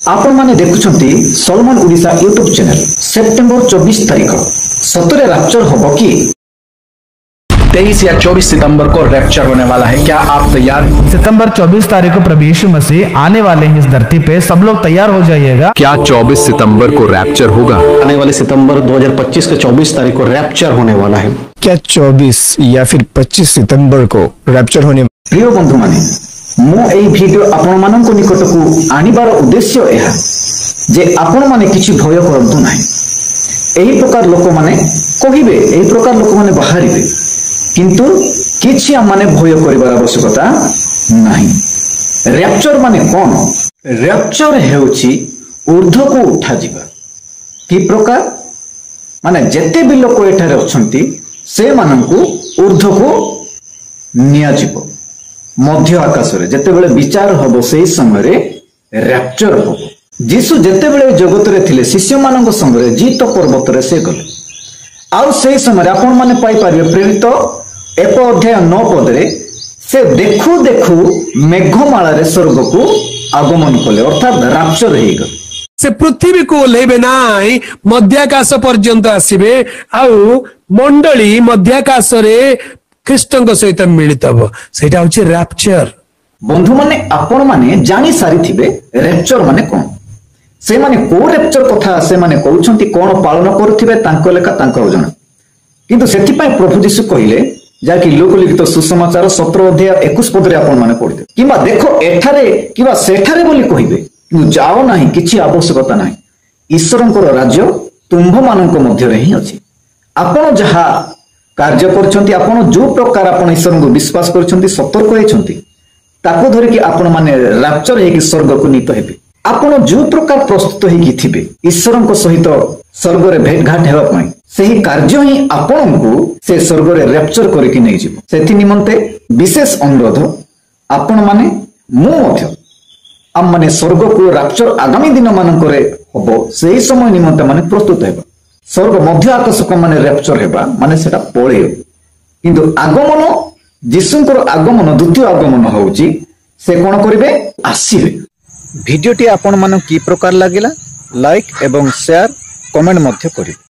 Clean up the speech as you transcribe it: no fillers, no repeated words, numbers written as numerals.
आपण माने देखुछंती Salman Odisha YouTube channel September 24 तारीख सतरे रैप्चर होबो कि 23 या 24 सितंबर को रैप्चर होने वाला है। क्या आप तैयार हैं? सितंबर 24 तारीख को प्रभु यीशु मसीह आने वाले हैं इस धरती पे। सब लोग तैयार हो जाइएगा। क्या 24 सितंबर को रैप्चर होगा? आने वाले सितंबर 2025 के 24 तारीख को रैप्चर होने वाला है। क्या 24 या फिर 25 सितंबर को रैप्चर होने? प्रिय बंधु माने मु एई वीडियो आपण मानन को निकट को आनिबार उद्देश्य एहा जे आपण माने किछि भय करंतु नाही। एही प्रकार लोक माने कहिबे, एही प्रकार लोक माने बाहरिबे, किंतु किछि माने भय करिबार आवश्यकता नाही। रैप्चर माने कोन? रैप्चर हेउछि ऊर्ध्व को उठा जिबा। कि प्रकार माने जेते भी लोक एठारे अछंती से माननकु ऊर्ध्व को निया जिवो। मध्य आकाश रे जेते बेले विचार हबो सेही समय रे रैप्चर हबो। जीसु जेते बेले जगत रे थिले शिष्य मानक संग रे जीत पर्वत रे से गले। आउ सेही समय आपण माने पाई पारिबे प्रेरित 1 अध्याय 9 पद रे से देखु देखु मेघमाला रे स्वर्ग को आगमन कले, अर्थात रैप्चर हेई गले। से पृथ्वी को ओह्लेबे नाही, मध्याकाश पर्यंत आसीबे। आउ मंडली मध्याकाश रे ख्रीष्टଙ୍କ सहित मिलित हबो। सेटा होछि रैप्चर। बंधु माने आपण माने जानि सारी थिबे रैप्चर माने कोन। से माने को रैप्चर कथा से माने कहउछंती कोन पालन करथिबे तांको लेखा तांको जण। किंतु सेति पय प्रभु यीशु कहिले जाकि लोक लिखित सुसमाचार 17 अध्याय 21 पद रे आपण माने पढिते किबा देखो एठारे किबा सेठारे बोली कहिबे, किंतु जाओ नाही, किछि आवश्यकता नाही। ईश्वरंकर राज्य तुम्भ मानक मध्य रे ही अछि। आपण जहा कार्य करछंती, आपण जो प्रकार आपण ईश्वर को विश्वास करछंती, सतर्क होइछंती, ताको धरि कि आपण माने रैप्चर हे कि स्वर्ग को नीत हेबे। आपण जो प्रकार प्रस्तुत हे कि थिबे ईश्वरंक सहित स्वर्ग रे भेट घाट हेबा पई, सेही कार्य ही आपण को से स्वर्ग रे रैप्चर करि कि नै जिवो। सेति निमंते विशेष अनुरोध आपण माने मु मध्य आम माने स्वर्ग को रैप्चर आगामी दिन मानक रे हबो, सेही समय निमंते माने प्रस्तुत हेबा। स्वर्ग मध्य आकाश को माने रैप्चर हेबा माने सेटा पळे, किंतु आगमन जीसुंकर आगमन द्वितीय आगमन होउची से कोन करिवे, आसीबे। वीडियोटी आपण मानक की प्रकार लागिला लाइक एवं शेयर कमेंट मध्य करिवे।